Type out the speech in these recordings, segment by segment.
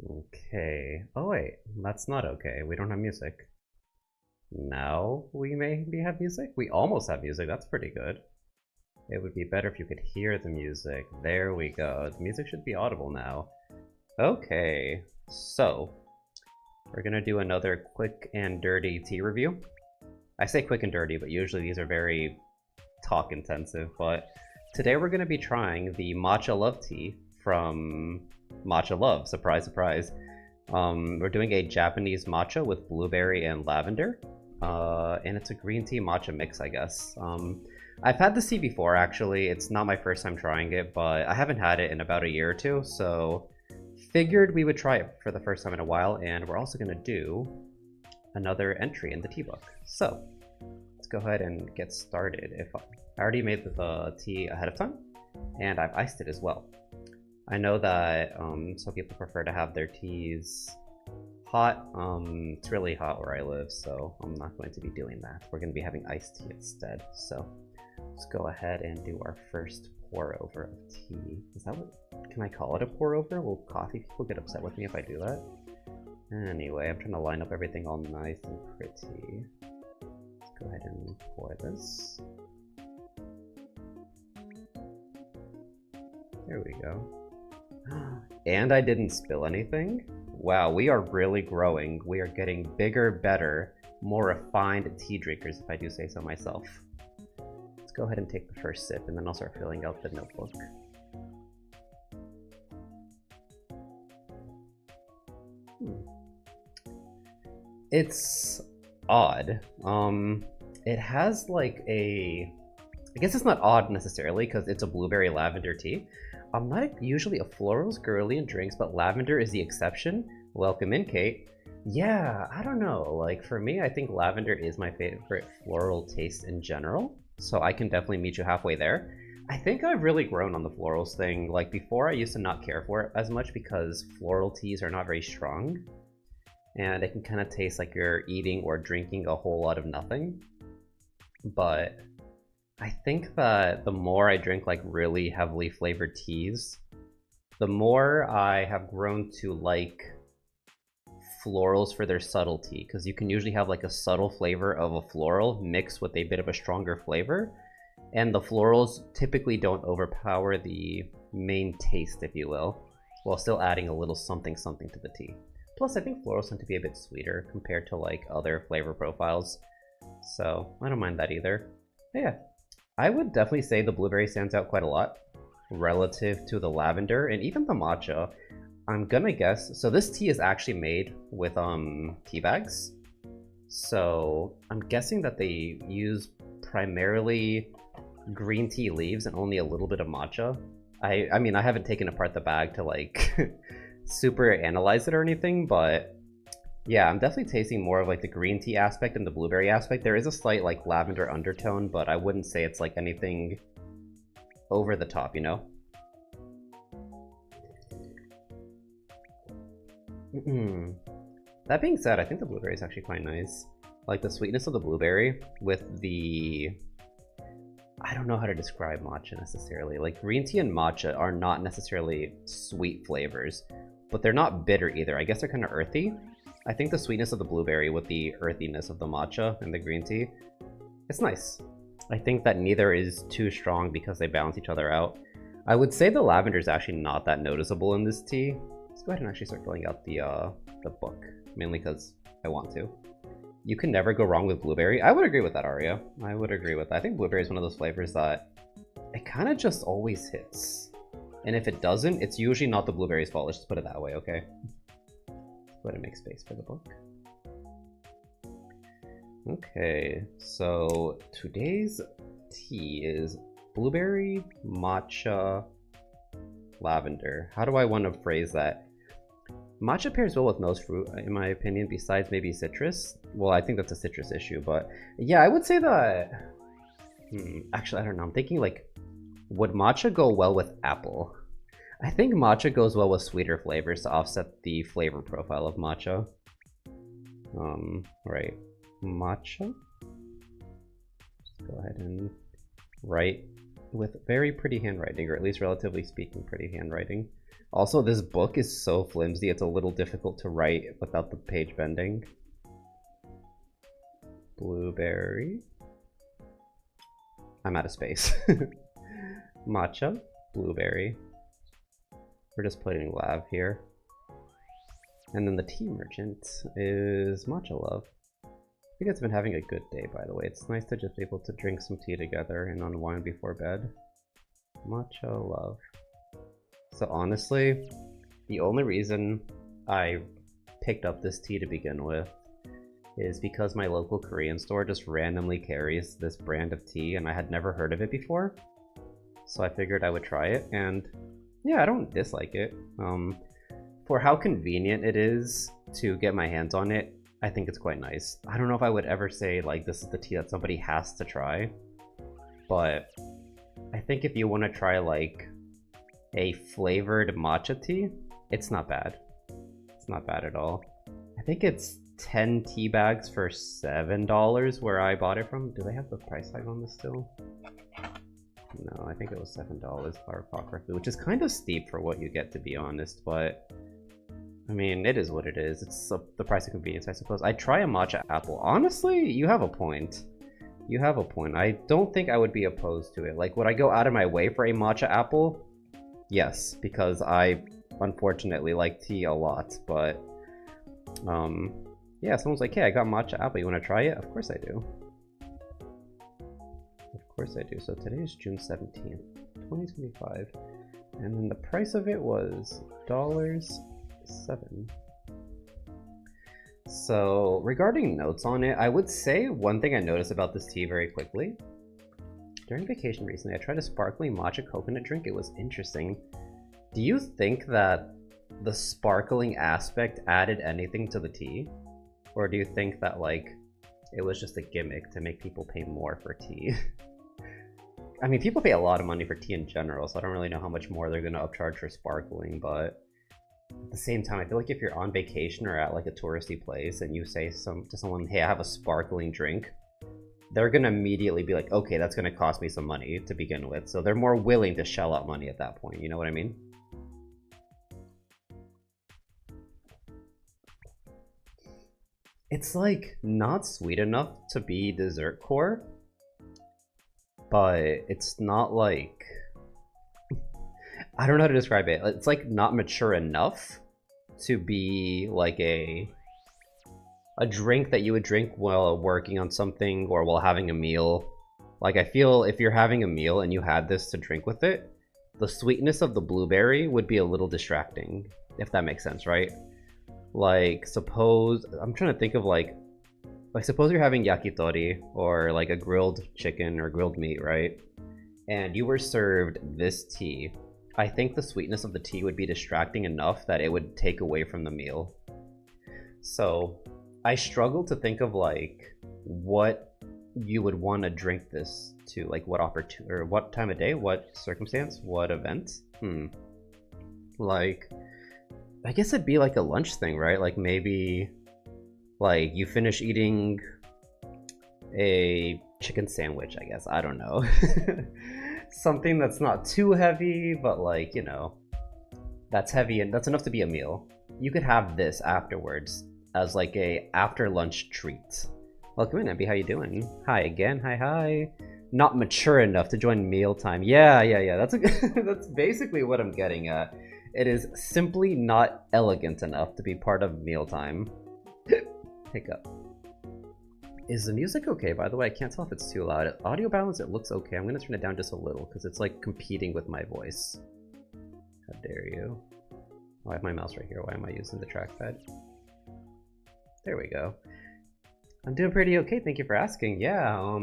Okay. Oh wait, that's not okay. We don't have music. Now we maybe have music? We almost have music, that's pretty good. It would be better if you could hear the music. There we go. The music should be audible now. Okay, so we're gonna do another quick and dirty tea review. I say quick and dirty, but usually these are very talk intensive, but today we're gonna be trying the Matcha Love Tea from Matcha Love. Surprise, surprise. We're doing a Japanese matcha with blueberry and lavender. And it's a green tea matcha mix, I guess. I've had this tea before, actually. It's not my first time trying it, but I haven't had it in about a year or two, so figured we would try it for the first time in a while, and we're also going to do another entry in the tea book. So, let's go ahead and get started. I already made the tea ahead of time, and I've iced it as well. I know that some people prefer to have their teas hot. It's really hot where I live, so I'm not going to be doing that. We're going to be having iced tea instead. So let's go ahead and do our first pour over of tea. Is that what, can I call it a pour over? Will coffee people get upset with me if I do that? Anyway, I'm trying to line up everything all nice and pretty. Let's go ahead and pour this. There we go. And I didn't spill anything? Wow, we are really growing. We are getting bigger, better, more refined tea drinkers, if I do say so myself. Let's go ahead and take the first sip, and then I'll start filling out the notebook. It's odd. It has like a... I guess it's not odd necessarily, because it's a blueberry lavender tea. I'm not usually a florals girly in drinks, but lavender is the exception. Welcome in, Kate. Yeah, I don't know. Like, for me, I think lavender is my favorite floral taste in general. So I can definitely meet you halfway there. I think I've really grown on the florals thing. Like, before I used to not care for it as much because floral teas are not very strong. And it can kind of taste like you're eating or drinking a whole lot of nothing. But I think that the more I drink like really heavily flavored teas, the more I have grown to like florals for their subtlety, because you can usually have like a subtle flavor of a floral mixed with a bit of a stronger flavor, and the florals typically don't overpower the main taste, if you will, while still adding a little something something to the tea. Plus, I think florals tend to be a bit sweeter compared to like other flavor profiles, so I don't mind that either. But yeah, I would definitely say the blueberry stands out quite a lot relative to the lavender and even the matcha. I'm gonna guess, so this tea is actually made with tea bags. So I'm guessing that they use primarily green tea leaves and only a little bit of matcha. I mean, I haven't taken apart the bag to like super analyze it or anything, but yeah, I'm definitely tasting more of like the green tea aspect and the blueberry aspect. There is a slight like lavender undertone, but I wouldn't say it's like anything over the top, you know? That being said, I think the blueberry is actually quite nice. Like the sweetness of the blueberry with the... I don't know how to describe matcha necessarily. Like green tea and matcha are not necessarily sweet flavors, but they're not bitter either. I guess they're kind of earthy. I think the sweetness of the blueberry with the earthiness of the matcha and the green tea, it's nice. I think that neither is too strong because they balance each other out. I would say the lavender is actually not that noticeable in this tea. Let's go ahead and actually start filling out the book, mainly because I want to. You can never go wrong with blueberry. I would agree with that, Aria. I would agree with that. I think blueberry is one of those flavors that it kind of just always hits. And if it doesn't, it's usually not the blueberry's fault. Let's just put it that way, okay? Go ahead and make space for the book. Okay, so today's tea is blueberry, matcha, lavender. How do I want to phrase that? Matcha pairs well with most fruit, in my opinion, besides maybe citrus. Well, I think that's a citrus issue, but yeah, I would say that... Actually, I don't know. I'm thinking like, would matcha go well with apple? I think matcha goes well with sweeter flavors to offset the flavor profile of matcha. Right. Matcha? Just go ahead and write with very pretty handwriting, or at least relatively speaking pretty handwriting. Also, this book is so flimsy, it's a little difficult to write without the page bending. Blueberry. I'm out of space. Matcha. Blueberry. We're just putting Lav here. And then the tea merchant is Matcha Love. I think it's been having a good day, by the way. It's nice to just be able to drink some tea together and unwind before bed. Matcha Love. So honestly, the only reason I picked up this tea to begin with is because my local Korean store just randomly carries this brand of tea and I had never heard of it before. So I figured I would try it, and yeah, I don't dislike it. For how convenient it is to get my hands on it, I think it's quite nice. I don't know if I would ever say like this is the tea that somebody has to try, but I think if you want to try like a flavored matcha tea, it's not bad. It's not bad at all. I think it's 10 tea bags for $7 where I bought it from. Do they have the price tag on this still? No, I think it was $7 for apocryphally, which is kind of steep for what you get, to be honest, but I mean, it is what it is. It's the price of convenience, I suppose. I'd try a matcha apple. Honestly, you have a point. You have a point. I don't think I would be opposed to it. Like, would I go out of my way for a matcha apple? Yes, because I unfortunately like tea a lot, but yeah, someone's like, hey, I got matcha apple, you want to try it? Of course I do. Of course I do. So today is June 17th, 2025, and then the price of it was $7. So regarding notes on it, I would say one thing I noticed about this tea very quickly. During vacation recently, I tried a sparkling matcha coconut drink. It was interesting. Do you think that the sparkling aspect added anything to the tea? Or do you think that, like, it was just a gimmick to make people pay more for tea? I mean, people pay a lot of money for tea in general, so I don't really know how much more they're going to upcharge for sparkling, but at the same time, I feel like if you're on vacation or at, like, a touristy place and you say to someone, hey, I have a sparkling drink, they're going to immediately be like, okay, that's going to cost me some money to begin with. So they're more willing to shell out money at that point, you know what I mean? It's like not sweet enough to be dessert core, but it's not like, I don't know how to describe it. It's like not mature enough to be like a drink that you would drink while working on something or while having a meal. Like, I feel if you're having a meal and you had this to drink with it, the sweetness of the blueberry would be a little distracting, if that makes sense, right? Like, suppose, I'm trying to think of like suppose you're having yakitori or like a grilled chicken or grilled meat, right? And you were served this tea. I think the sweetness of the tea would be distracting enough that it would take away from the meal. So I struggle to think of like what you would want to drink this to, like what opportunity or what time of day, what circumstance, what event. Like, I guess it'd be like a lunch thing, right? Like maybe like you finish eating a chicken sandwich, I guess. I don't know. Something that's not too heavy, but like, you know, that's heavy and that's enough to be a meal. You could have this afterwards as like a after lunch treat. Welcome in, Abby. How you doing? Hi again. Hi. Not mature enough to join mealtime. Yeah. That's that's basically what I'm getting at. It is simply not elegant enough to be part of mealtime. Hiccup. Is the music okay, by the way? I can't tell if it's too loud. Audio balance, it looks okay. I'm going to turn it down just a little because it's like competing with my voice. How dare you? Oh, I have my mouse right here. Why am I using the trackpad? There we go. I'm doing pretty okay. Thank you for asking. Yeah,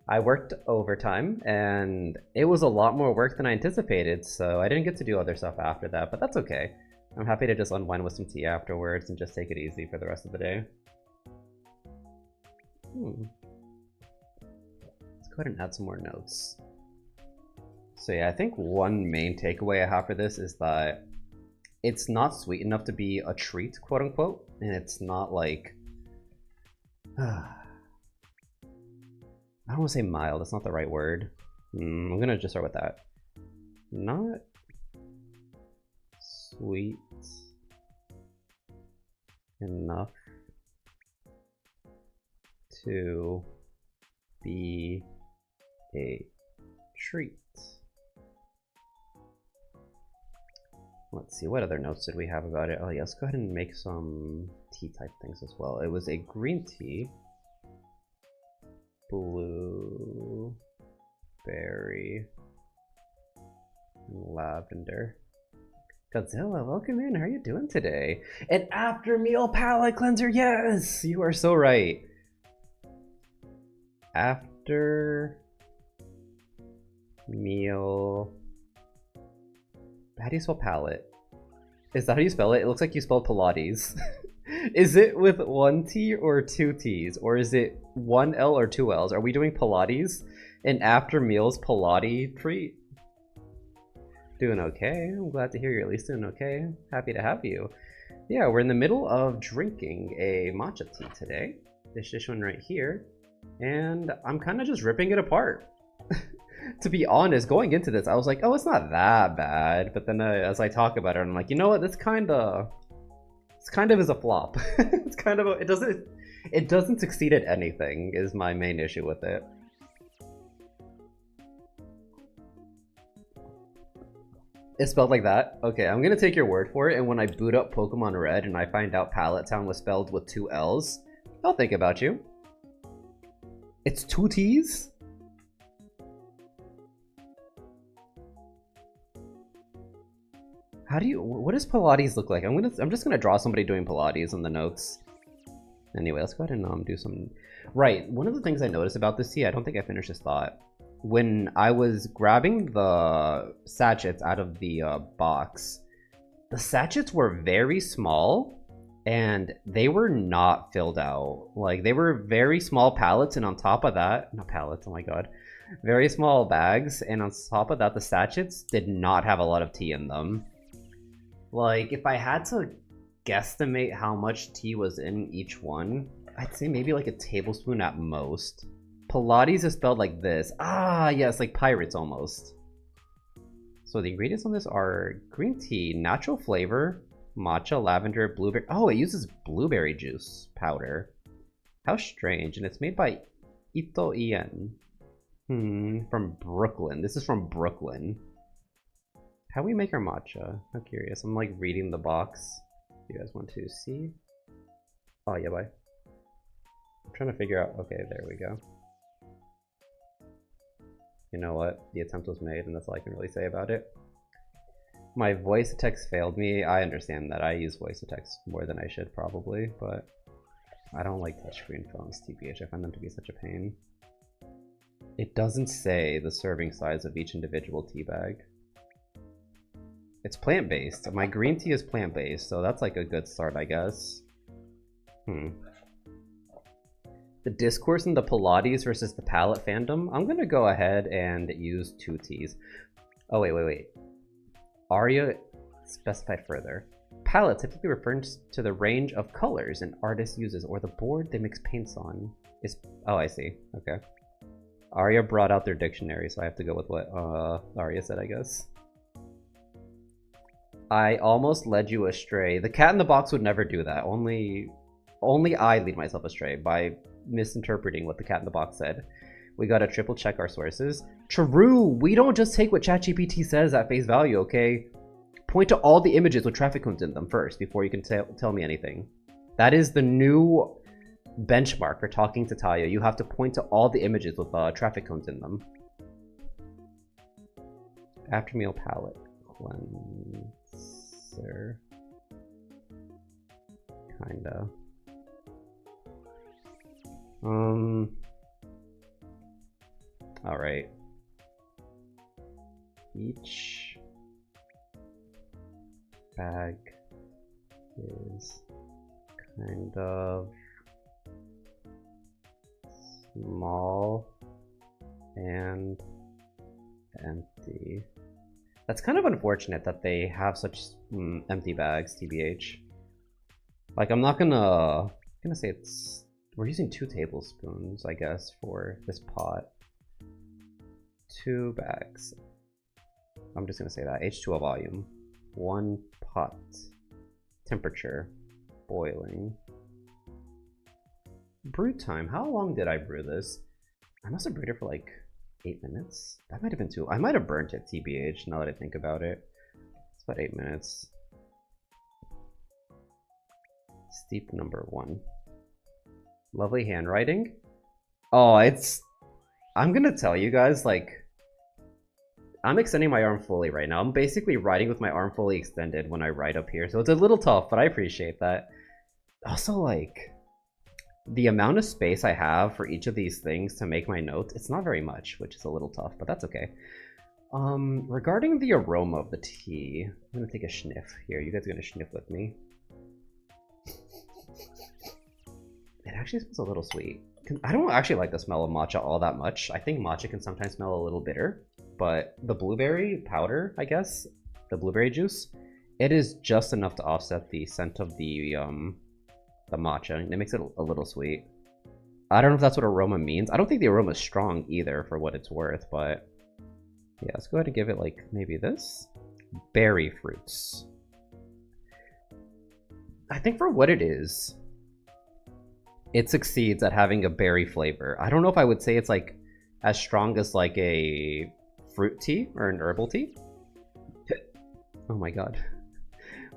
I worked overtime and it was a lot more work than I anticipated, so I didn't get to do other stuff after that, but that's okay. I'm happy to just unwind with some tea afterwards and just take it easy for the rest of the day. Let's go ahead and add some more notes. So yeah, I think one main takeaway I have for this is that it's not sweet enough to be a treat, quote unquote, and it's not like I don't want to say mild, that's not the right word. I'm gonna just start with that. Not sweet enough to be a treat. Let's see, what other notes did we have about it? Oh yeah, let's go ahead and make some tea type things as well. It was a green tea, blueberry, and lavender. Godzilla, welcome in. How are you doing today? An after meal palette cleanser. Yes, you are so right. After meal. How do you spell palette? Is that how you spell it? It looks like you spelled Pilates. Is it with one T or two T's? Or is it one L or two L's? Are we doing Pilates? An after meals Pilates treat? Doing okay. I'm glad to hear you're at least doing okay. Happy to have you. Yeah, we're in the middle of drinking a matcha tea today. This one right here. And I'm kind of just ripping it apart. To be honest, going into this, I was like, oh, it's not that bad. But then as I talk about it, I'm like, you know what? This kind of is a flop. It's kind of it doesn't succeed at anything is my main issue with it. It's spelled like that? Okay, I'm gonna take your word for it, and when I boot up Pokemon Red and I find out Pallet Town was spelled with two L's, I'll think about you. It's two T's? What does Pilates look like? I'm just gonna draw somebody doing Pilates in the notes. Anyway, let's go ahead and do some... Right, one of the things I noticed about this tea, I don't think I finished this thought. When I was grabbing the sachets out of the box, the sachets were very small and they were not filled out. Like, they were very small pallets, and on top of that, not pallets, oh my god, very small bags, and on top of that, the sachets did not have a lot of tea in them. Like, if I had to guesstimate how much tea was in each one, I'd say maybe like a tablespoon at most. Pilates is spelled like this. Ah, yes, like pirates almost. So the ingredients on this are green tea, natural flavor, matcha, lavender, blueberry. Oh, it uses blueberry juice powder. How strange. And it's made by Ito Ian. From Brooklyn. This is from Brooklyn. How do we make our matcha? I'm curious. I'm like reading the box. Do you guys want to see? Oh, yeah, bye. I'm trying to figure out. Okay, there we go. You know what? The attempt was made, and that's all I can really say about it. My voice to text failed me. I understand that. I use voice to text more than I should probably, but I don't like touchscreen phones, TBH. I find them to be such a pain. It doesn't say the serving size of each individual tea bag. It's plant-based. My green tea is plant-based, so that's like a good start, I guess. The discourse in the Pilates versus the palette fandom. I'm gonna go ahead and use two teas. Oh, wait. Arya specified further. Palette typically refers to the range of colors an artist uses or the board they mix paints on. Oh, I see. Okay. Arya brought out their dictionary, so I have to go with what Arya said, I guess. I almost led you astray. The cat in the box would never do that. Only I lead myself astray by misinterpreting what the cat in the box said. We gotta triple check our sources. True! We don't just take what ChatGPT says at face value, okay? Point to all the images with traffic cones in them first before you can tell me anything. That is the new benchmark for talking to Taiyou. You have to point to all the images with traffic cones in them. After meal palette cleanser. Kinda. Alright. Each bag is kind of small and empty. That's kind of unfortunate that they have such empty bags, TBH. Like, I'm gonna say it's... We're using 2 tablespoons, I guess, for this pot. 2 bags. I'm just gonna say that. H2O volume. 1 pot. Temperature. Boiling. Brew time. How long did I brew this? I must have brewed it for like 8 minutes. That might have been too. I might have burnt it, TBH, now that I think about it. It's about 8 minutes. Steep number 1. Lovely handwriting. Oh, it's... I'm gonna tell you guys, like... I'm extending my arm fully right now. I'm basically writing with my arm fully extended when I write up here. So it's a little tough, but I appreciate that. Also, like... the amount of space I have for each of these things to make my notes, it's not very much, which is a little tough, but that's okay. Regarding the aroma of the tea, I'm gonna take a sniff here. You guys are gonna sniff with me. It actually smells a little sweet. I don't actually like the smell of matcha all that much. I think matcha can sometimes smell a little bitter, but the blueberry powder, I guess, the blueberry juice, it is just enough to offset the scent of the matcha, and it makes it a little sweet. I don't know if that's what aroma means. I don't think the aroma is strong either, for what it's worth, but yeah, let's go ahead and give it like maybe this. Berry fruits. I think for what it is, it succeeds at having a berry flavor. I don't know if I would say it's like as strong as like a fruit tea or an herbal tea. Oh my god.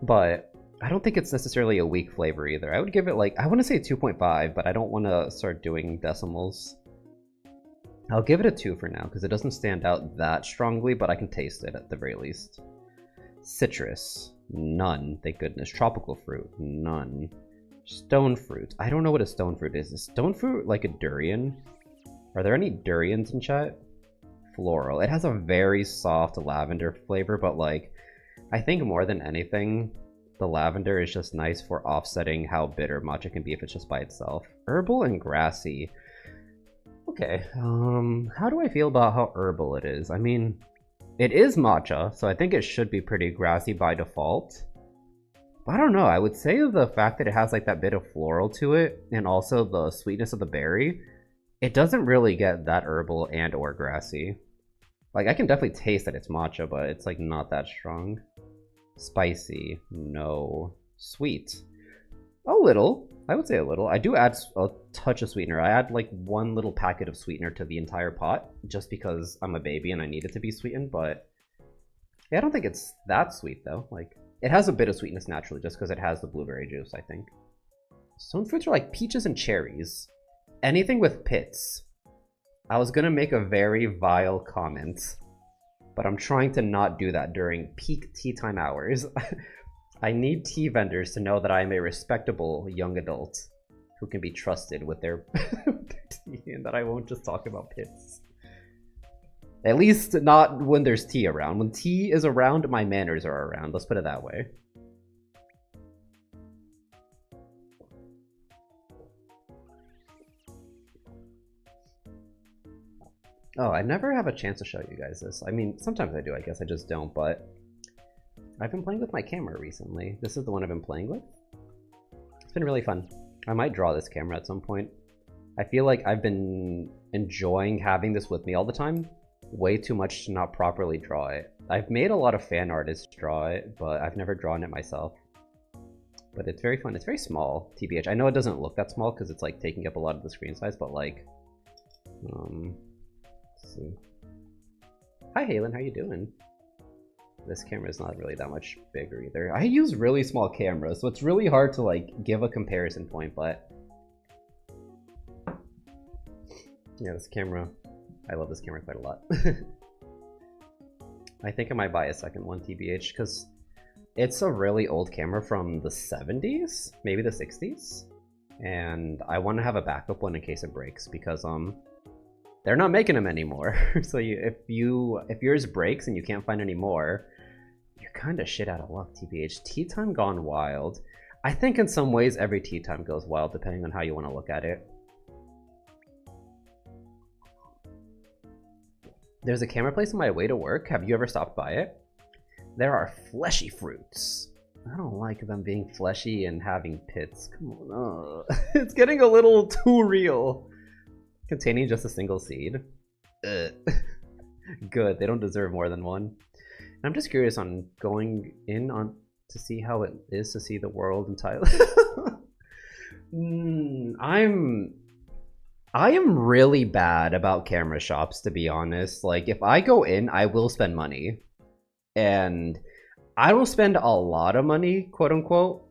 But I don't think it's necessarily a weak flavor either. I would give it like, I want to say 2.5, but I don't want to start doing decimals. I'll give it a 2 for now, because it doesn't stand out that strongly, but I can taste it at the very least. Citrus, none, thank goodness. Tropical fruit, none. Stone fruit, I don't know what a stone fruit is. Is stone fruit like a durian? Are there any durians in chat? Floral, it has a very soft lavender flavor, but like, I think more than anything, the lavender is just nice for offsetting how bitter matcha can be if it's just by itself. Herbal and grassy. Okay, how do I feel about how herbal it is? I mean, it is matcha, so I think it should be pretty grassy by default. I don't know, I would say the fact that it has like that bit of floral to it, and also the sweetness of the berry, it doesn't really get that herbal and or grassy. Like, I can definitely taste that it's matcha, but it's like not that strong. Spicy, no. Sweet, a little. I would say a little. I do add a touch of sweetener. I add like 1 little packet of sweetener to the entire pot, just because I'm a baby and I need it to be sweetened, but yeah, I don't think it's that sweet though. Like, it has a bit of sweetness naturally, just because it has the blueberry juice, I think. Stone fruits are like peaches and cherries. Anything with pits. I was gonna make a very vile comment, but I'm trying to not do that during peak tea time hours. I need tea vendors to know that I am a respectable young adult who can be trusted with their tea, and that I won't just talk about pits. At least not when there's tea around. When tea is around, my manners are around. Let's put it that way. Oh, I never have a chance to show you guys this. I mean, sometimes I do, I guess I just don't, but I've been playing with my camera recently. This is the one I've been playing with. It's been really fun. I might draw this camera at some point. I feel like I've been enjoying having this with me all the time. Way too much to not properly draw it. I've made a lot of fan artists draw it, but I've never drawn it myself. But it's very fun. It's very small, TBH. I know it doesn't look that small because it's like taking up a lot of the screen size, but like, let's see. Hi, Halen, how you doing? This camera is not really that much bigger either. I use really small cameras, so it's really hard to like give a comparison point, but yeah, this camera, I love this camera quite a lot. I think I might buy a second one, TBH, because it's a really old camera from the 70s, maybe the 60s, and I want to have a backup one in case it breaks, because they're not making them anymore. So if yours breaks and you can't find any more, you're kind of shit out of luck, TBH. Tea time gone wild. I think in some ways every tea time goes wild, depending on how you want to look at it. There's a camera place on my way to work. Have you ever stopped by it? There are fleshy fruits. I don't like them being fleshy and having pits. Come on. It's getting a little too real. Containing just a single seed. Ugh. Good, they don't deserve more than one. And I'm just curious on going in on to see how it is to see the world in Thailand. I am really bad about camera shops, to be honest. Like, if I go in, I will spend money. And I don't spend a lot of money, quote unquote.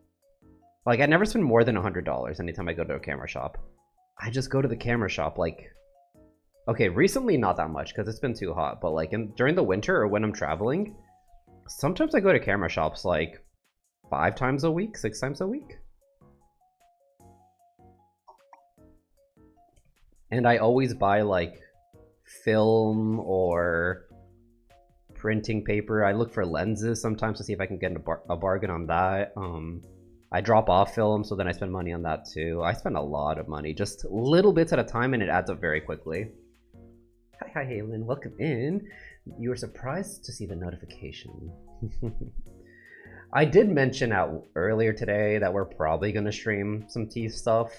Like, I never spend more than $100 anytime I go to a camera shop. I just go to the camera shop, like... Okay, recently not that much, because it's been too hot. But, like, during the winter or when I'm traveling, sometimes I go to camera shops, like, 5 times a week, 6 times a week. And I always buy, like, film or printing paper. I look for lenses sometimes to see if I can get a bargain on that. I drop off film, so then I spend money on that too. I spend a lot of money, just little bits at a time, and it adds up very quickly. Hi, Halen. Welcome in. You were surprised to see the notification. I did mention out earlier today that we're probably going to stream some tea stuff.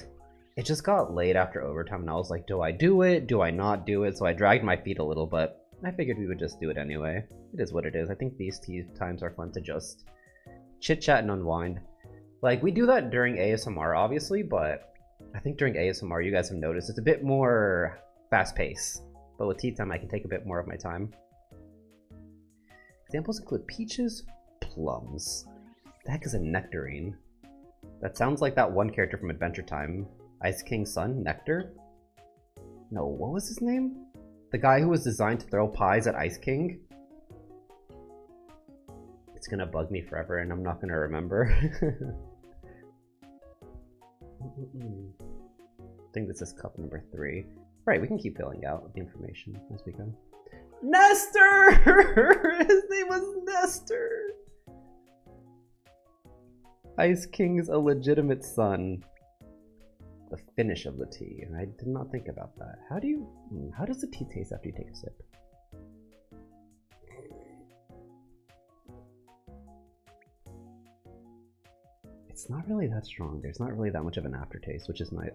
It just got late after overtime, and I was like, do I do it? Do I not do it? So I dragged my feet a little, but I figured we would just do it anyway. It is what it is. I think these tea times are fun to just chit-chat and unwind. Like, we do that during ASMR, obviously, but I think during ASMR, you guys have noticed it's a bit more fast-paced. But with tea time, I can take a bit more of my time. Examples include peaches, plums. The heck is a nectarine? That sounds like that one character from Adventure Time. Ice King's son, Nectar? No, what was his name? The guy who was designed to throw pies at Ice King? It's gonna bug me forever and I'm not gonna remember. I think this is cup number 3. Right, we can keep filling out the information as we go. Nestor! His name was Nestor! Ice King's a legitimate son. The finish of the tea. I did not think about that. How does the tea taste after you take a sip? It's not really that strong. There's not really that much of an aftertaste, which is nice.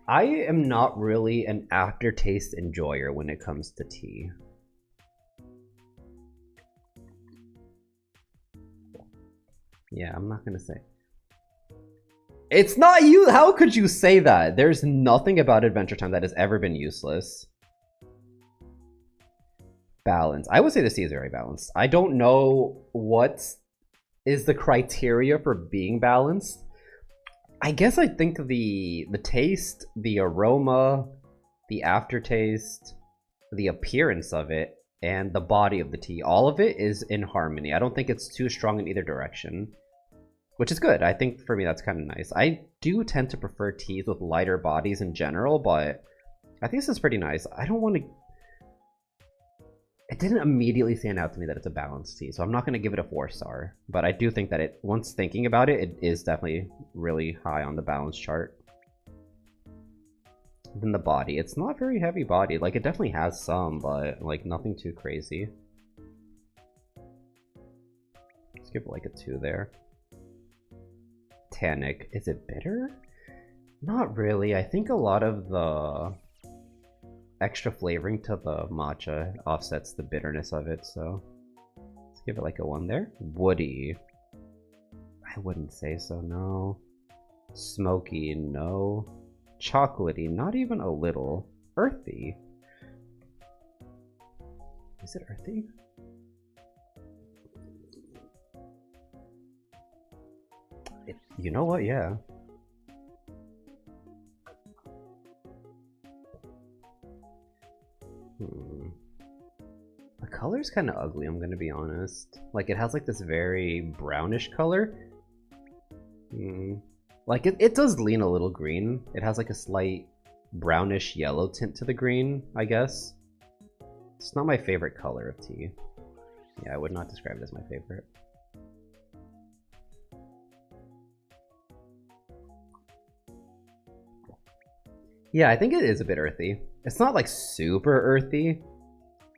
I am not really an aftertaste enjoyer when it comes to tea. Yeah, I'm not gonna say. It's not you! How could you say that? There's nothing about Adventure Time that has ever been useless. Balance. I would say the tea is very balanced. I don't know what is the criteria for being balanced. I guess I think the taste, the aroma, the aftertaste, the appearance of it, and the body of the tea, all of it is in harmony. I don't think it's too strong in either direction, which is good. I think for me that's kind of nice. I do tend to prefer teas with lighter bodies in general, but I think this is pretty nice. I don't want to... It didn't immediately stand out to me that it's a balanced tea, so I'm not going to give it a 4-star. But I do think that once thinking about it, it is definitely really high on the balance chart. Then the body. It's not very heavy body. Like, it definitely has some, but, like, nothing too crazy. Let's give it, like, a 2 there. Tannic. Is it bitter? Not really. I think a lot of the extra flavoring to the matcha offsets the bitterness of it, so let's give it like a 1 there. Woody. I wouldn't say so, no. Smoky, no. Chocolatey, not even a little. Earthy. Is it earthy? You know what, yeah. The color's kind of ugly, I'm gonna be honest. Like, it has like this very brownish color. Like, it does lean a little green. It has like a slight brownish yellow tint to the green, I guess. It's not my favorite color of tea. Yeah, I would not describe it as my favorite. Yeah, I think it is a bit earthy. It's not like super earthy,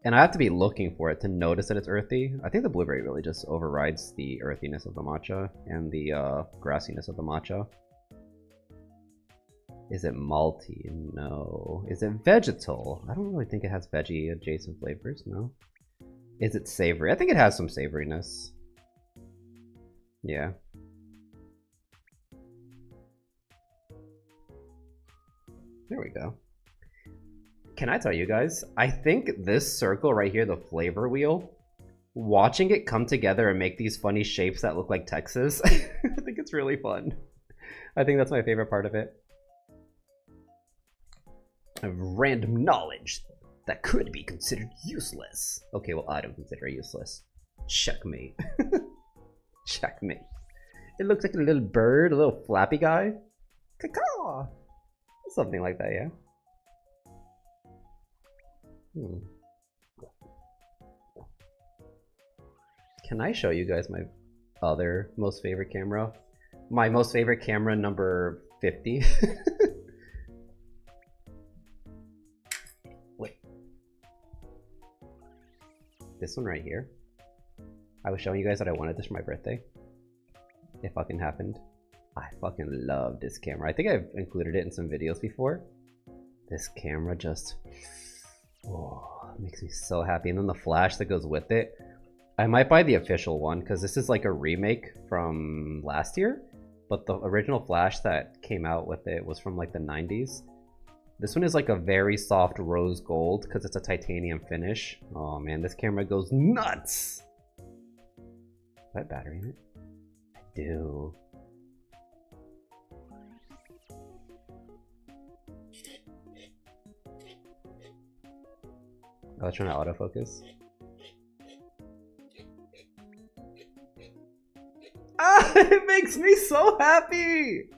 and I have to be looking for it to notice that it's earthy. I think the blueberry really just overrides the earthiness of the matcha and the grassiness of the matcha. Is it malty? No. Is it vegetal? I don't really think it has veggie adjacent flavors, no. Is it savory? I think it has some savoriness. Yeah. There we go. Can I tell you guys? I think this circle right here, the flavor wheel, watching it come together and make these funny shapes that look like Texas, I think it's really fun. I think that's my favorite part of it. Of random knowledge that could be considered useless. Okay, well, I don't consider it useless. Checkmate. Checkmate. It looks like a little bird, a little flappy guy. Caw-caw! Something like that, yeah. Can I show you guys my other most favorite camera? My most favorite camera number 50. Wait. This one right here. I was showing you guys that I wanted this for my birthday. It fucking happened. I fucking love this camera. I think I've included it in some videos before. This camera just... oh, it makes me so happy. And then the flash that goes with it. I might buy the official one because this is like a remake from last year. But the original flash that came out with it was from like the 90s. This one is like a very soft rose gold because it's a titanium finish. Oh man, this camera goes nuts! Do I have battery in it? I do. I was trying to autofocus. Ah, it makes me so happy!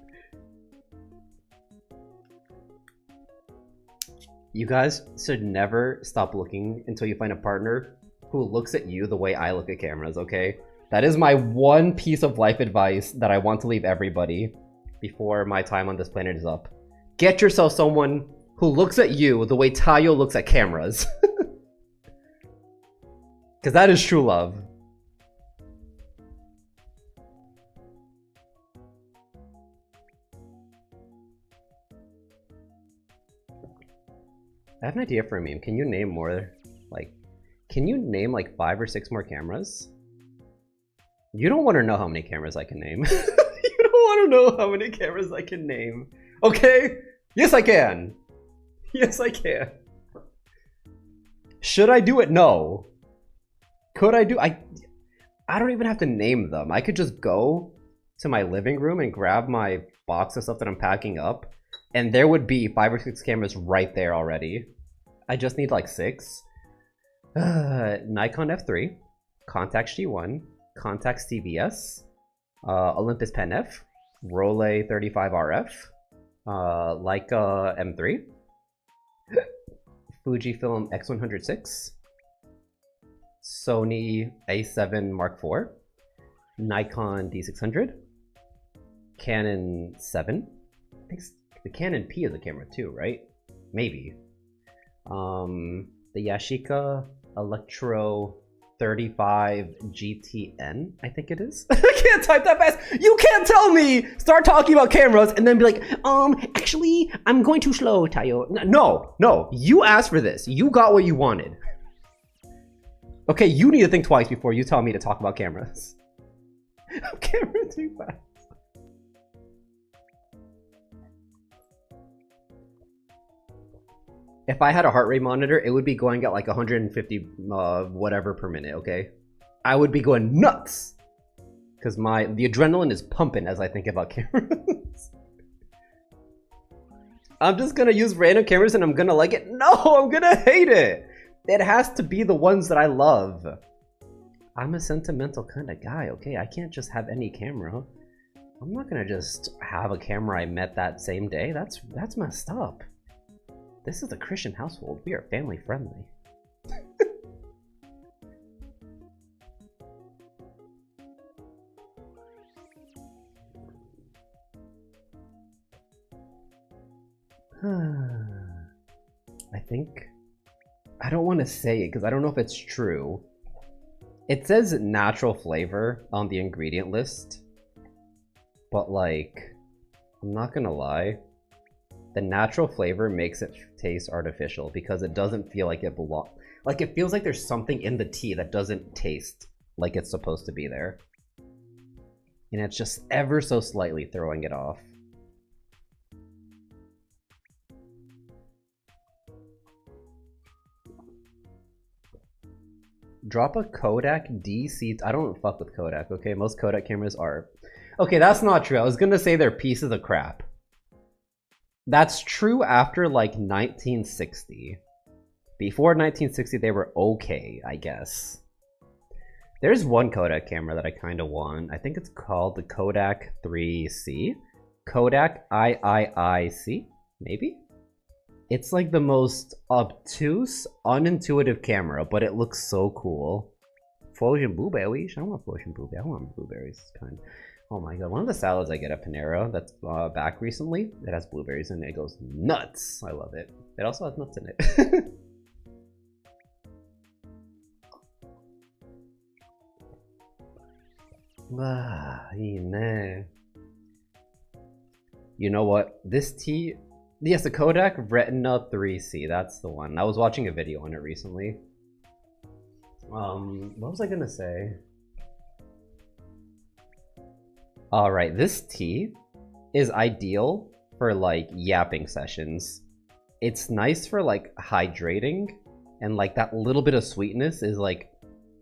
You guys should never stop looking until you find a partner who looks at you the way I look at cameras, okay? That is my one piece of life advice that I want to leave everybody before my time on this planet is up. Get yourself someone who looks at you the way Taiyou looks at cameras. Because that is true love. I have an idea for a meme. Can you name more, like, can you name like 5 or 6 more cameras? You don't want to know how many cameras I can name. You don't want to know how many cameras I can name. Okay? Yes, I can. Yes, I can. Should I do it? No. Could I do? I don't even have to name them. I could just go to my living room and grab my box of stuff that I'm packing up, and there would be 5 or 6 cameras right there already. I just need like 6. Nikon F3, Contax G1, Contax CVS, Olympus Pen F, Rollei 35 RF, Leica M3, Fujifilm X106, Sony A7 Mark IV, Nikon D600, Canon 7. I think the Canon P is a camera too, right? Maybe. The Yashica Electro 35 GTN, I think it is. I can't type that fast. You can't tell me start talking about cameras and then be like, actually, I'm going too slow, Taiyou. No, you asked for this. You got what you wanted. Okay, you need to think twice before you tell me to talk about cameras. Camera too fast. If I had a heart rate monitor, it would be going at like 150 whatever per minute, okay? I would be going nuts! Because the adrenaline is pumping as I think about cameras. I'm just gonna use random cameras and I'm gonna like it. No, I'm gonna hate it! It has to be the ones that I love. I'm a sentimental kind of guy, okay? I can't just have any camera. I'm not gonna just have a camera I met that same day. That's messed up. This is a Christian household. We are family friendly. I think... I don't want to say it because I don't know if it's true. It says natural flavor on the ingredient list. But like, I'm not gonna lie. The natural flavor makes it taste artificial because it doesn't feel like it belongs. Like, it feels like there's something in the tea that doesn't taste like it's supposed to be there. And it's just ever so slightly throwing it off. Drop a Kodak DC. I don't fuck with Kodak, okay? Most Kodak cameras are. Okay, that's not true. I was gonna say they're pieces of crap. That's true after like 1960. Before 1960, they were okay, I guess. There's one Kodak camera that I kind of want. I think it's called the Kodak 3C. Kodak IIIC, maybe? It's like the most obtuse, unintuitive camera, but it looks so cool. Frozen blueberries? I don't want frozen blueberries. I want blueberries. Kind. Oh my god, one of the salads I get at Panera that's back recently, it has blueberries in it. It goes nuts. I love it. It also has nuts in it. You know what? This tea... Yes, the Kodak Retina 3C. That's the one. I was watching a video on it recently. What was I gonna say? Alright, this tea is ideal for like yapping sessions. It's nice for like hydrating, and like that little bit of sweetness is like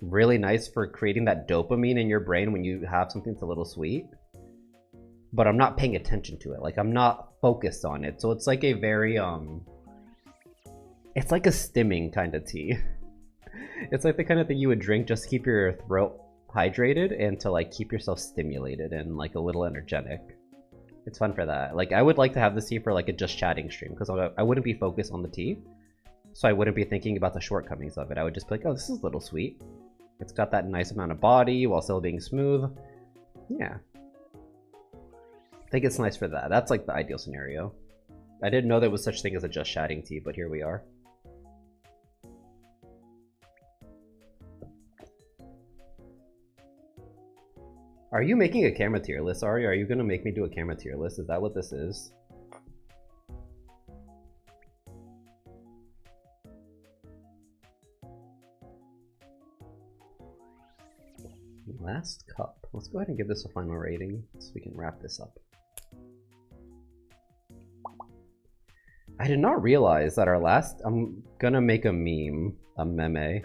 really nice for creating that dopamine in your brain when you have something that's a little sweet. But I'm not paying attention to it. Like, I'm not focused on it. So it's like a very, it's like a stimming kind of tea. It's like the kind of thing you would drink just to keep your throat hydrated and to like keep yourself stimulated and like a little energetic. It's fun for that. Like, I would like to have this tea for like a just chatting stream because I wouldn't be focused on the tea. So I wouldn't be thinking about the shortcomings of it. I would just be like, oh, this is a little sweet. It's got that nice amount of body while still being smooth. Yeah. I think it's nice for that. That's like the ideal scenario. I didn't know there was such thing as a just chatting tea, but here we are. Are you making a camera tier list, Ari? Are you gonna make me do a camera tier list? Is that what this is? Last cup. Let's go ahead and give this a final rating so we can wrap this up. I did not realize that our last... I'm gonna make a meme. A meme.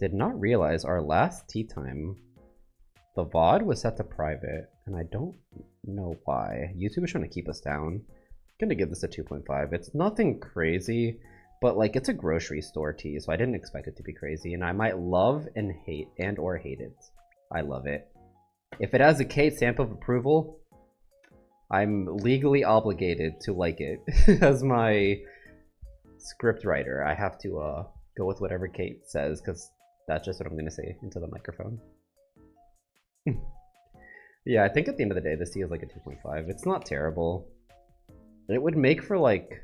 Did not realize our last tea time, the VOD was set to private, and I don't know why. YouTube is trying to keep us down. I'm gonna give this a 2.5. It's nothing crazy, but like it's a grocery store tea, so I didn't expect it to be crazy, and I might love and hate or hate it. I love it. If it has a Kate stamp of approval, I'm legally obligated to like it. As my script writer, I have to go with whatever Kate says, because that's just what I'm gonna say into the microphone. Yeah, I think at the end of the day, this tea is like a 2.5. It's not terrible. It would make for like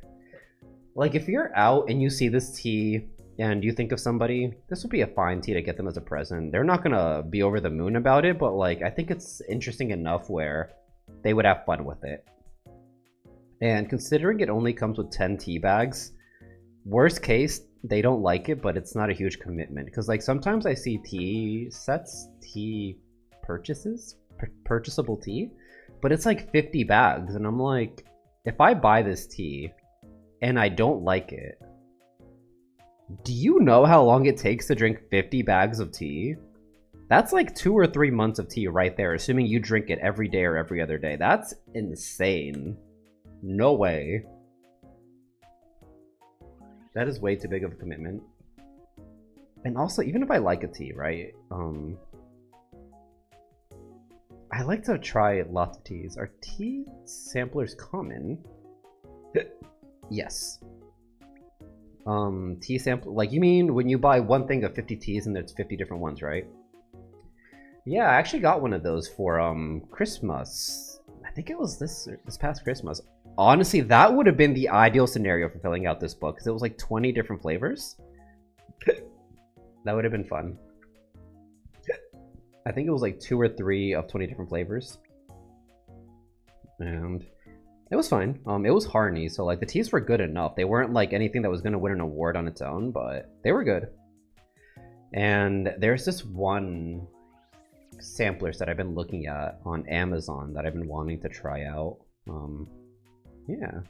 if you're out and you see this tea and you think of somebody, this would be a fine tea to get them as a present. They're not gonna be over the moon about it, but like I think it's interesting enough where they would have fun with it. And considering it only comes with 10 tea bags, worst case, they don't like it, but it's not a huge commitment. Because like sometimes I see tea sets, tea purchases, purchasable tea, but it's like 50 bags, and I'm like, if I buy this tea and I don't like it, do you know how long it takes to drink 50 bags of tea? That's like 2 or 3 months of tea right there, assuming you drink it every day or every other day. That's insane. No way. That is way too big of a commitment. And also, even if I like a tea, right? I like to try lots of teas. Are tea samplers common? Yes. Tea sample, like you mean when you buy one thing of 50 teas and there's 50 different ones, right? Yeah, I actually got one of those for Christmas. I think it was this past Christmas. Honestly, that would have been the ideal scenario for filling out this book, because it was like 20 different flavors. That would have been fun. I think it was like 2 or 3 of 20 different flavors. And It was fine. It was Harney, so like the teas were good enough. They weren't like anything that was gonna win an award on its own, but they were good. And there's this one sampler that I've been looking at on Amazon that I've been wanting to try out. Yeah.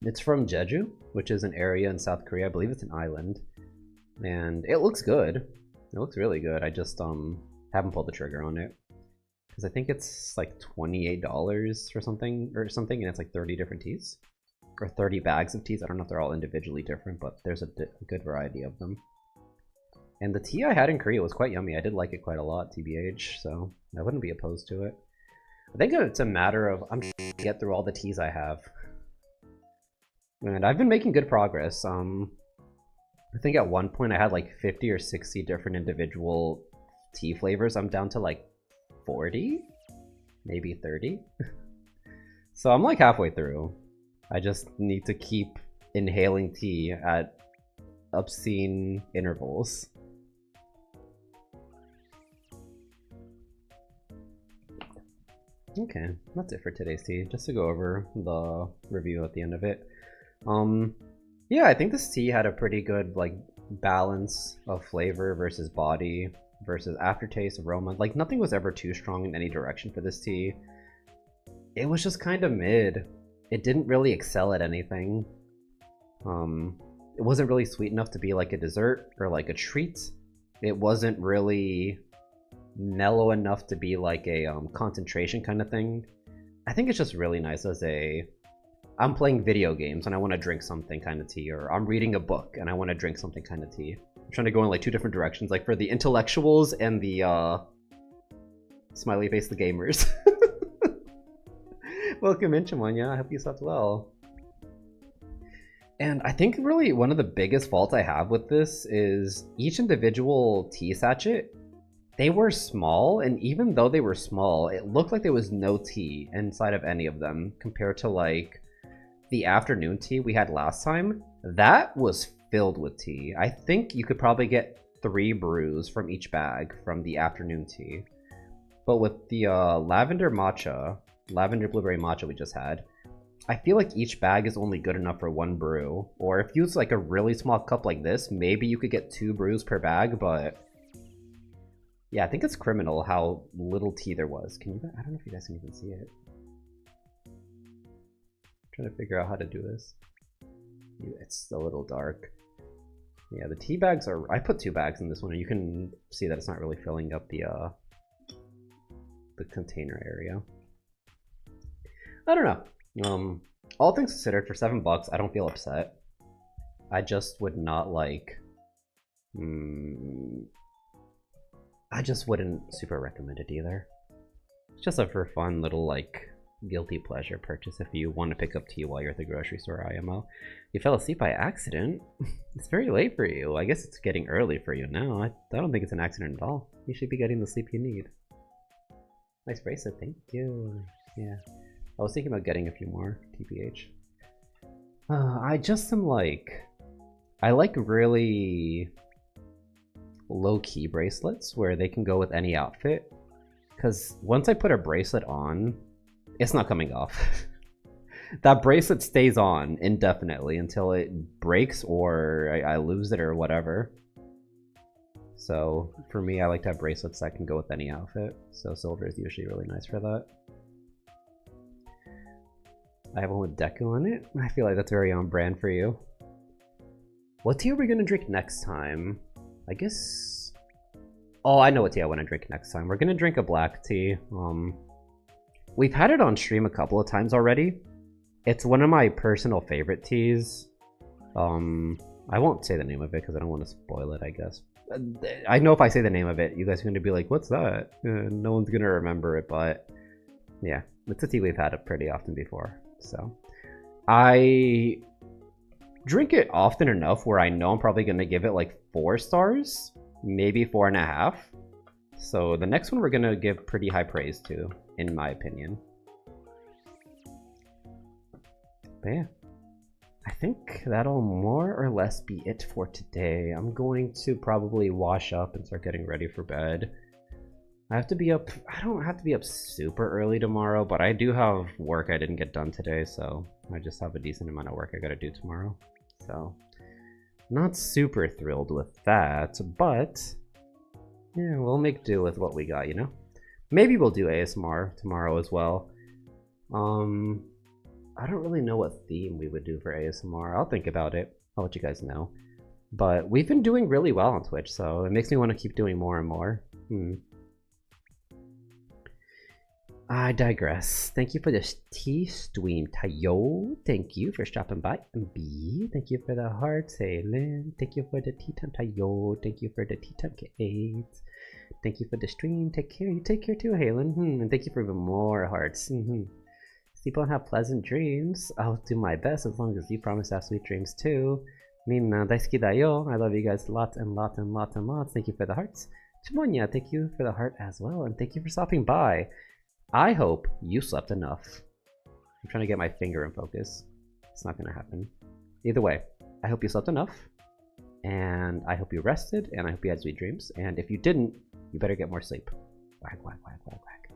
It's from Jeju, which is an area in South Korea. I believe it's an island. And it looks good. It looks really good. I just haven't pulled the trigger on it. Because I think it's like $28 for something, and it's like 30 different teas. Or 30 bags of teas. I don't know if they're all individually different, but there's a good variety of them. And the tea I had in Korea was quite yummy. I did like it quite a lot, TBH, so I wouldn't be opposed to it. I think it's a matter of I'm trying to get through all the teas I have. And I've been making good progress. I think at one point I had like 50 or 60 different individual tea flavors. I'm down to like 40? Maybe 30? So I'm like halfway through. I just need to keep inhaling tea at obscene intervals. Okay, that's it for today's tea. Just to go over the review at the end of it. Yeah, I think this tea had a pretty good like balance of flavor versus body versus aftertaste, aroma. Like nothing was ever too strong in any direction for this tea. It was just kind of mid. It didn't really excel at anything. It wasn't really sweet enough to be like a dessert or like a treat. It wasn't really mellow enough to be like a concentration kind of thing. I think it's just really nice as a I'm playing video games and I want to drink something kind of tea, or I'm reading a book and I want to drink something kind of tea. I'm trying to go in like two different directions, like for the intellectuals and the smiley face the gamers. Welcome in, Chimanya. I hope you slept well. And I think really one of the biggest faults I have with this is each individual tea sachet, they were small, and even though they were small, it looked like there was no tea inside of any of them compared to like the afternoon tea we had last time. That was filled with tea. I think you could probably get 3 brews from each bag from the afternoon tea. But with the lavender blueberry matcha we just had, I feel like each bag is only good enough for 1 brew. Or if you use like a really small cup like this, maybe you could get 2 brews per bag, but yeah, I think it's criminal how little tea there was. Can you? I don't know if you guys can even see it. I'm trying to figure out how to do this. It's a little dark. Yeah, the tea bags are. I put 2 bags in this one, and you can see that it's not really filling up the container area. I don't know. All things considered, for $7, I don't feel upset. I just would not like. I just wouldn't super recommend it either. It's just a for fun little like guilty pleasure purchase if you want to pick up tea while you're at the grocery store, IMO. You fell asleep by accident? It's very late for you. I guess it's getting early for you now. I don't think it's an accident at all. You should be getting the sleep you need. Nice bracelet, thank you. Yeah. I was thinking about getting a few more, TPH. I just am like... I like really low-key bracelets where they can go with any outfit. Because once I put a bracelet on, it's not coming off. That bracelet stays on indefinitely until it breaks or I lose it or whatever. So for me, I like to have bracelets that can go with any outfit. So silver is usually really nice for that. I have one with Deku on it. I feel like that's very on brand for you. What tea are we gonna drink next time? I guess... Oh, I know what tea I want to drink next time. We're gonna drink a black tea. We've had it on stream a couple of times already. It's one of my personal favorite teas. I won't say the name of it because I don't want to spoil it, I guess. I know if I say the name of it, you guys are going to be like, what's that? No one's going to remember it, but yeah, it's a tea we've had pretty often before. So I drink it often enough where I know I'm probably going to give it like 4 stars, maybe 4.5. So the next one we're going to give pretty high praise to, in my opinion. But yeah, I think that'll more or less be it for today. I'm going to probably wash up and start getting ready for bed. I have to be up. I don't have to be up super early tomorrow, but I do have work I didn't get done today, so I just have a decent amount of work I gotta do tomorrow. So, not super thrilled with that, but yeah, we'll make do with what we got, you know? Maybe we'll do ASMR tomorrow as well. I don't really know what theme we would do for ASMR. I'll think about it. I'll let you guys know. But we've been doing really well on Twitch, so it makes me want to keep doing more and more. I digress. Thank you for this tea stream, Taiyou. Thank you for stopping by. And B, thank you for the hearts, Halen. Thank you for the tea time, Taiyou. Thank you for the tea time, K8. Thank you for the stream. Take care. You take care too, Halen. And thank you for even more hearts. Sleep and have pleasant dreams. I'll do my best as long as you promise to have sweet dreams too. Minna daisuki da yo. I love you guys lots and lots and lots and lots. Thank you for the hearts. Chimonya, thank you for the heart as well. And thank you for stopping by. I hope you slept enough. I'm trying to get my finger in focus. It's not going to happen. Either way, I hope you slept enough. And I hope you rested. And I hope you had sweet dreams. And if you didn't, you better get more sleep. Whack, whack, whack, whack, whack.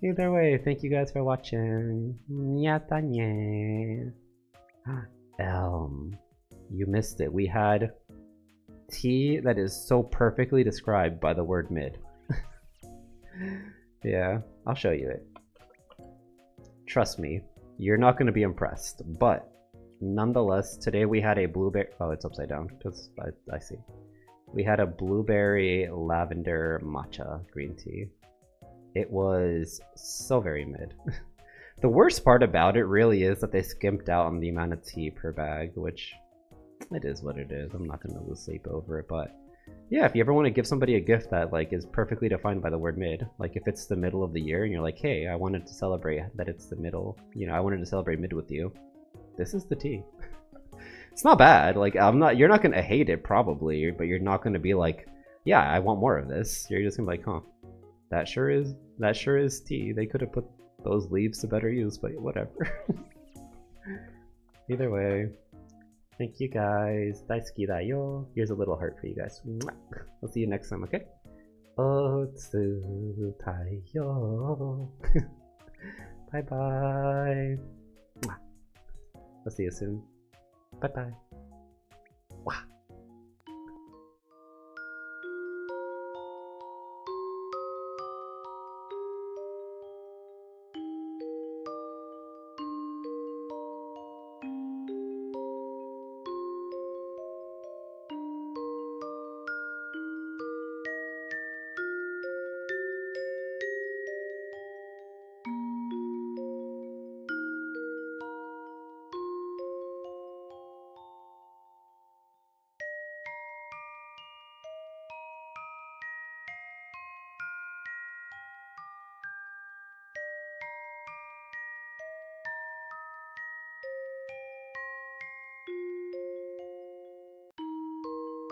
Either way, thank you guys for watching. Nyatanye. You missed it. We had tea that is so perfectly described by the word mid. Yeah, I'll show you it. Trust me, you're not going to be impressed. But nonetheless, today we had a blueberry. Oh, it's upside down. I see. We had a blueberry lavender matcha green tea. It was so very mid. The worst part about it really is that they skimped out on the amount of tea per bag, which it is what it is. I'm not going to lose sleep over it, but yeah, if you ever want to give somebody a gift that like is perfectly defined by the word mid, like if it's the middle of the year and you're like, hey, I wanted to celebrate that it's the middle, you know, I wanted to celebrate mid with you, this is the tea. It's not bad. Like you're not going to hate it probably, but you're not going to be like, yeah, I want more of this. You're just going to be like, huh, that sure is tea. They could have put those leaves to better use, but whatever. Either way, thank you guys. Daisuki da yo. Here's a little heart for you guys. I'll see you next time, okay? Otsu Taiyou. Bye bye. I'll see you soon. Bye bye. Wow.